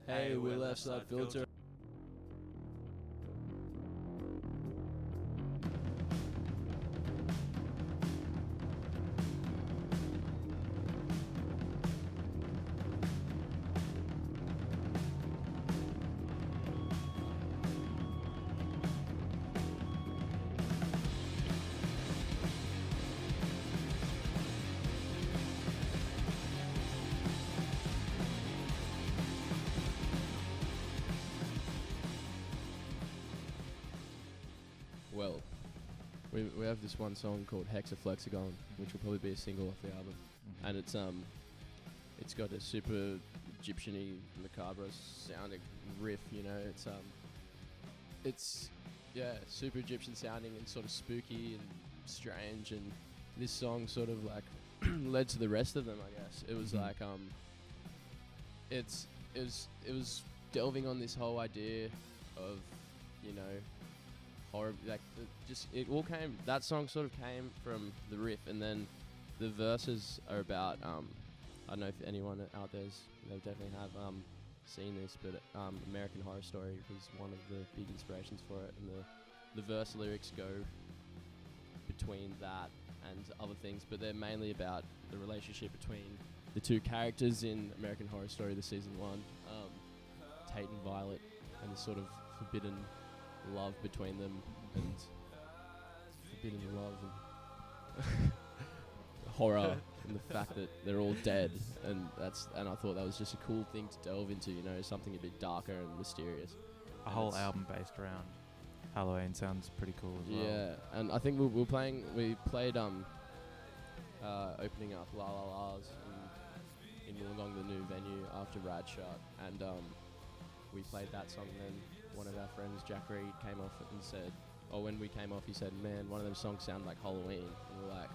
Hey, we're Left Side Filter. Well, we have this one song called Hexaflexagon, which will probably be a single off the album, and it's got a super Egyptian-y, macabre sounding riff. You know, it's super Egyptian sounding and sort of spooky and strange. And this song sort of like led to the rest of them, I guess. It was like it was delving on this whole idea of, you know, horror, like that song sort of came from the riff, and then the verses are about I don't know if anyone out there's, they definitely have seen this, but American Horror Story was one of the big inspirations for it, and the verse lyrics go between that and other things, but they're mainly about the relationship between the two characters in American Horror Story, the season 1, Tate and Violet, and the sort of forbidden love between them, and forbidden love and horror, and the fact that they're all dead, and I thought that was just a cool thing to delve into, you know, something a bit darker and mysterious. A whole album based around Halloween sounds pretty cool as well. Yeah, and I think we played opening up La La La's in Wollongong, the new venue after Rad shot, and we played that song, and then one of our friends, Jack Reed, came off and said, when we came off, he said, man, one of them songs sound like Halloween. And we're like,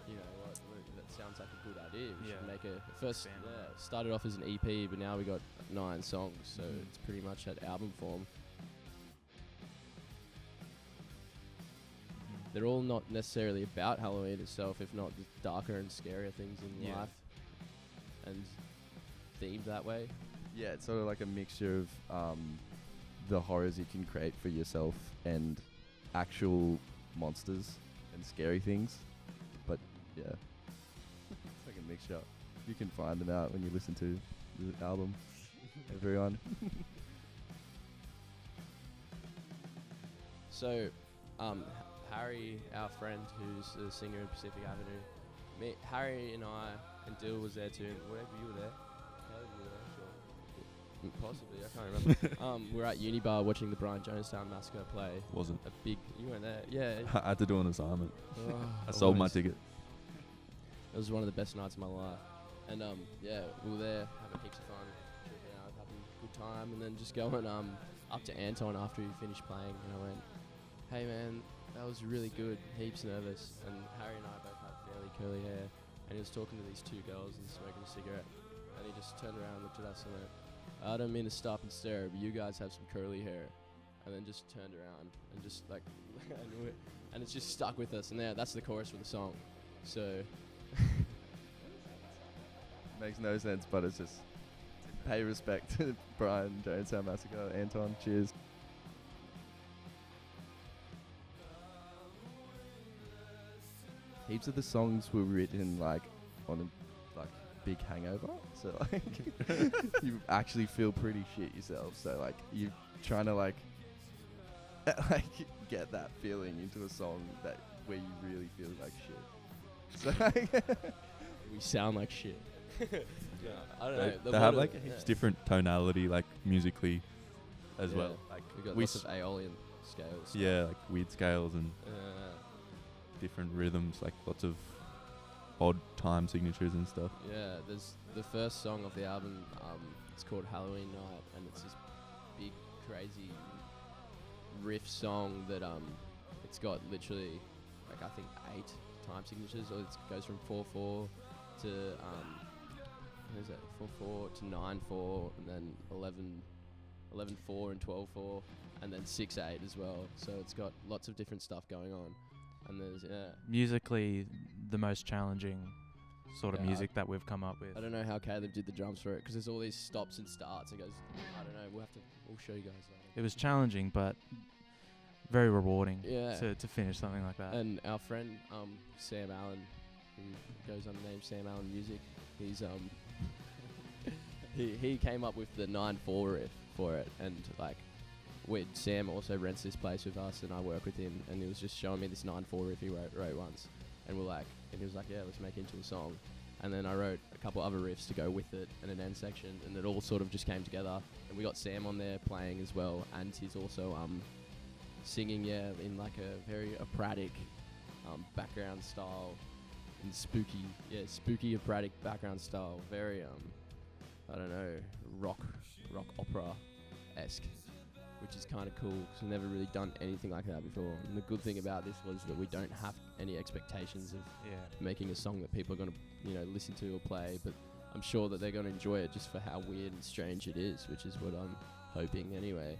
you know what, that sounds like a good idea. We should make started off as an EP, but now we got 9 songs, so it's pretty much at album form. They're all not necessarily about Halloween itself, if not the darker and scarier things in life, and themed that way. Yeah, it's sort of like a mixture of the horrors you can create for yourself and actual monsters and scary things. But yeah, it's like a mixture. You can find them out when you listen to the album, everyone. So, Harry, our friend who's the singer in Pacific Avenue, Harry and I, and Dill was there too. Whatever, you were there. Possibly, I can't remember. We're at Unibar watching the Brian Jonestown Massacre play. Wasn't. You weren't there? Yeah. I had to do an assignment. I sold my ticket. It was one of the best nights of my life. And we were there having heaps of fun, tripping out, having a good time, and then just going up to Anton after he finished playing, and I went, hey man, that was really good, heaps nervous. And Harry and I both had fairly curly hair, and he was talking to these 2 girls and smoking a cigarette, and he just turned around and looked at us and went, I don't mean to stop and stare, but you guys have some curly hair. And then just turned around and just like, and it's just stuck with us. And that's the chorus for the song. So. Makes no sense, but it's just pay respect to Brian Jonestown Massacre. Anton, cheers. Heaps of the songs were written like on a big hangover, so like you actually feel pretty shit yourself, so like you're trying to like get that feeling into a song where you really feel like shit. So we sound like shit. I don't know. They have like a different tonality, like musically as well. Like we got lots of Aeolian scales. Yeah, like weird scales and different rhythms, like lots of odd time signatures and stuff. Yeah, there's the first song of the album, it's called Halloween Night, and it's this big crazy riff song that it's got literally like I think 8 time signatures, or it goes from 4/4 to what is that, 4/4 to 9/4, and then 11/4 and 12/4, and then 6/8 as well. So it's got lots of different stuff going on. And there's musically the most challenging sort of Yeah, music that we've come up with. I don't know how Caleb did the drums for it, because there's all these stops and starts and goes, I don't know, we'll show you guys later. It was challenging, but very rewarding Yeah. to finish something like that. And our friend Sam Allen, who goes under the name Sam Allen Music, he's he came up with the 9/4 riff for it, and like Sam also rents this place with us, and I work with him, and he was just showing me this 9/4 riff he wrote once, and he was like, yeah, let's make it into a song. And then I wrote a couple other riffs to go with it and an end section, and it all sort of just came together. And we got Sam on there playing as well, and he's also singing, in like a very operatic background style, and spooky operatic background style, very I don't know, rock opera-esque, which is kind of cool because we've never really done anything like that before. And the good thing about this was that we don't have any expectations of making a song that people are going to, listen to or play, but I'm sure that they're going to enjoy it just for how weird and strange it is, which is what I'm hoping anyway.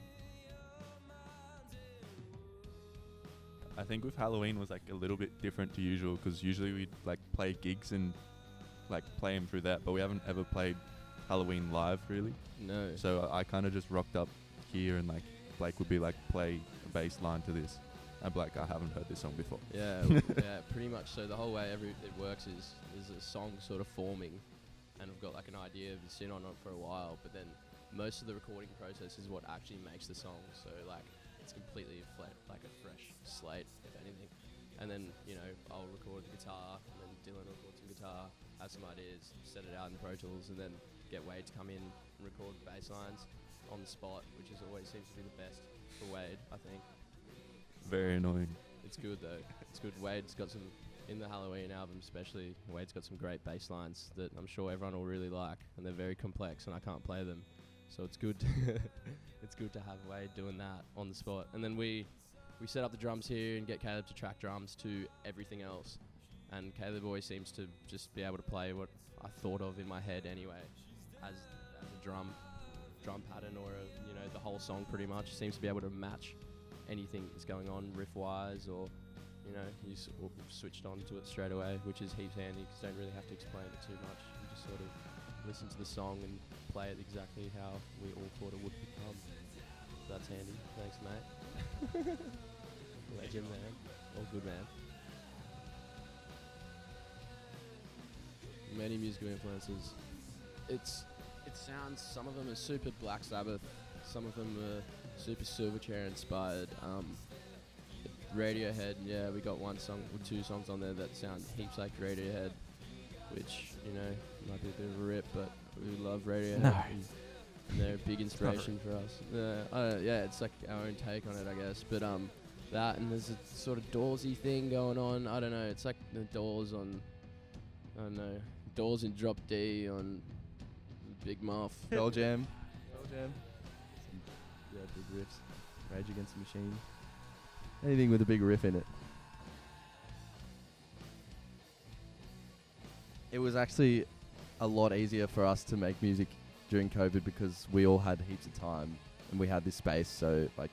I think with Halloween was like a little bit different to usual, because usually we'd like play gigs and like play them through that, but we haven't ever played Halloween live really. No. So I kind of just rocked up here, and like Blake would be like, play a bass line to this. I'd be like, I haven't heard this song before. Yeah, yeah, pretty much. So the whole way it works is there's a song sort of forming, and we've got like an idea of sitting on it for a while, but then most of the recording process is what actually makes the song. So like it's completely flat, like a fresh slate, if anything. And then, I'll record the guitar, and then Dylan will record some guitar, have some ideas, set it out in Pro Tools, and then get Wade to come in and record bass lines on the spot, which always seems to be the best for Wade, I think. Very annoying. It's good though. It's good. Wade's got some, in the Halloween album especially, Wade's got some great bass lines that I'm sure everyone will really like, and they're very complex and I can't play them. So it's good. It's good to have Wade doing that on the spot. And then we set up the drums here and get Caleb to track drums to everything else. And Caleb always seems to just be able to play what I thought of in my head anyway, as a drum pattern, or the whole song pretty much. Seems to be able to match anything that's going on riff-wise, or he's switched on to it straight away, which is heaps handy because you don't really have to explain it too much. You just sort of listen to the song and play it exactly how we all thought it would become. So that's handy. Thanks, mate. Legend, man. All good, man. Many musical influences. It sounds, some of them are super Black Sabbath, some of them are super Silverchair inspired. Radiohead, yeah, we got one song or two songs on there that sound heaps like Radiohead, which, might be a bit of a rip, but we love Radiohead. No. And they're a big inspiration for us. Yeah, it's like our own take on it, I guess. But that, and there's a sort of Doorsy thing going on. I don't know, it's like the Doors on, I don't know, Doors in Drop D on Big Muff. Pearl Jam. Yeah, big riffs. Rage Against the Machine. Anything with a big riff in it. It was actually a lot easier for us to make music during COVID because we all had heaps of time and we had this space. So like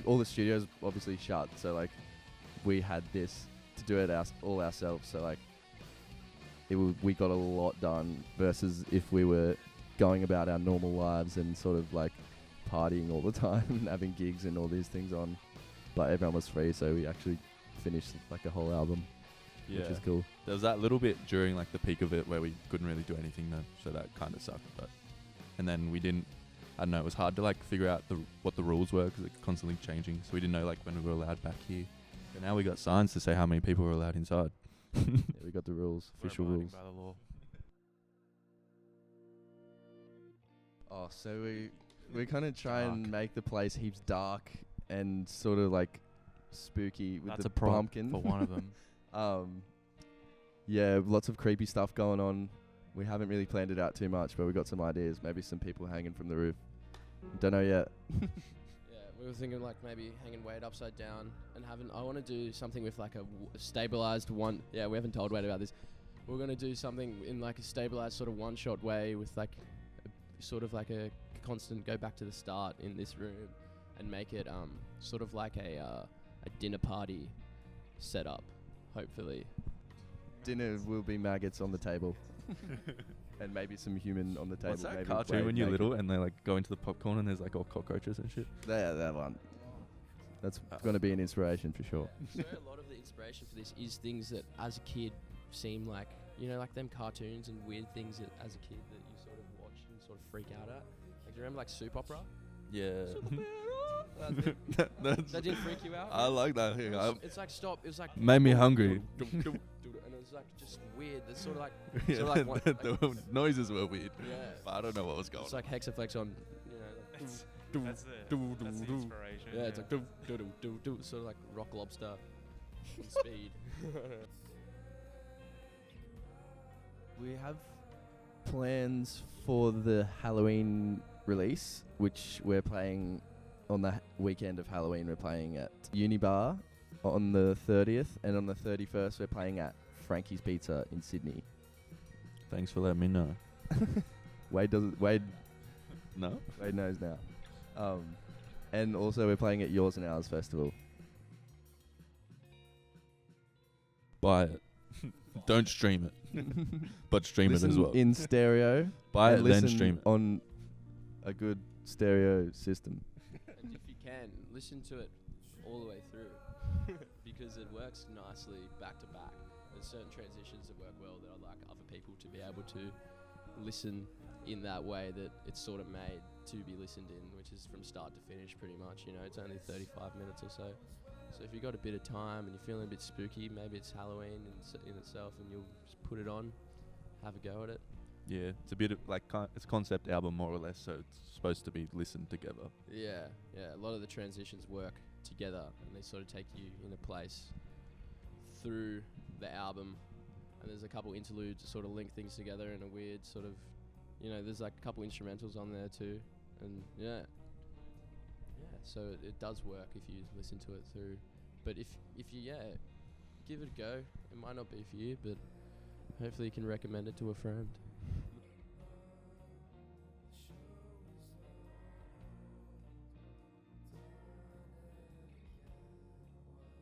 all the studios obviously shut. So like we had this to do it all ourselves. So like we got a lot done versus if we were going about our normal lives and sort of like partying all the time and having gigs and all these things on. But everyone was free, so we actually finished like a whole album, which is cool. There was that little bit during like the peak of it where we couldn't really do anything though, so that kind of sucked. And then we didn't, I don't know, it was hard to like figure out what the rules were because it's constantly changing. So we didn't know like when we were allowed back here. But now we got signs to say how many people were allowed inside. Yeah, we got the rules, official rules. By the law. Oh, so we kind of try and make the place heaps dark and sort of like spooky with That's the a prop pumpkin for one of them. Yeah, lots of creepy stuff going on. We haven't really planned it out too much, but we got some ideas. Maybe some people hanging from the roof. Don't know yet. Yeah, we were thinking like maybe hanging Wade upside down and I want to do something with like a stabilized one. Yeah, we haven't told Wade about this. We're going to do something in like a stabilized sort of one-shot way with like sort of like a constant go back to the start in this room and make it sort of like a dinner party setup, hopefully. Dinner will be maggots on the table. And maybe some human on the table. What's that maybe cartoon Wade when you're naked. little and they like go into the popcorn and there's like all cockroaches and shit? Yeah, that one. That's going to be an inspiration for sure. So a lot of the inspiration for this is things that as a kid seem like, you know, like them cartoons and weird things that as a kid that you sort of watch and sort of freak out at. Like, do you remember like soap opera? Yeah. That didn't freak you out? I like that thing. It's like stop. It was like Made me hungry. and it was like just weird. It's sort of like Yeah, sort of like the noises were weird. yeah. But I don't know what was going It's on. like Hexaflexagon, you know. Like, That's the inspiration. yeah, it's like sort of like rock lobster on speed. We have plans for the Halloween release, which we're playing on the weekend of Halloween. We're playing at Unibar on the 30th, and on the 31st we're playing at Frankie's Pizza in Sydney. Thanks for letting me know. Wade No? knows now. And also we're playing at Yours and Ours Festival. Buy it. Don't stream it. But stream it as Listen well. in stereo. Buy and it, then listen stream it. on a good stereo system. And if you can, listen to it all the way through because it works nicely back to back. There's certain transitions that work well that I'd like other people to be able to listen in that way that it's sort of made to be listened in, which is from start to finish pretty much. You know, it's only 35 minutes or so. So if you've got a bit of time and you're feeling a bit spooky, maybe it's Halloween in itself and you'll just put it on, have a go at it. Yeah, it's a bit of like it's a concept album more or less, so it's supposed to be listened together. Yeah, a lot of the transitions work together and they sort of take you in a place through the album, and there's a couple interludes that sort of link things together in a weird sort of, you know, there's like a couple instrumentals on there too, and so it does work if you listen to it through. But if you give it a go. It might not be for you, but hopefully you can recommend it to a friend.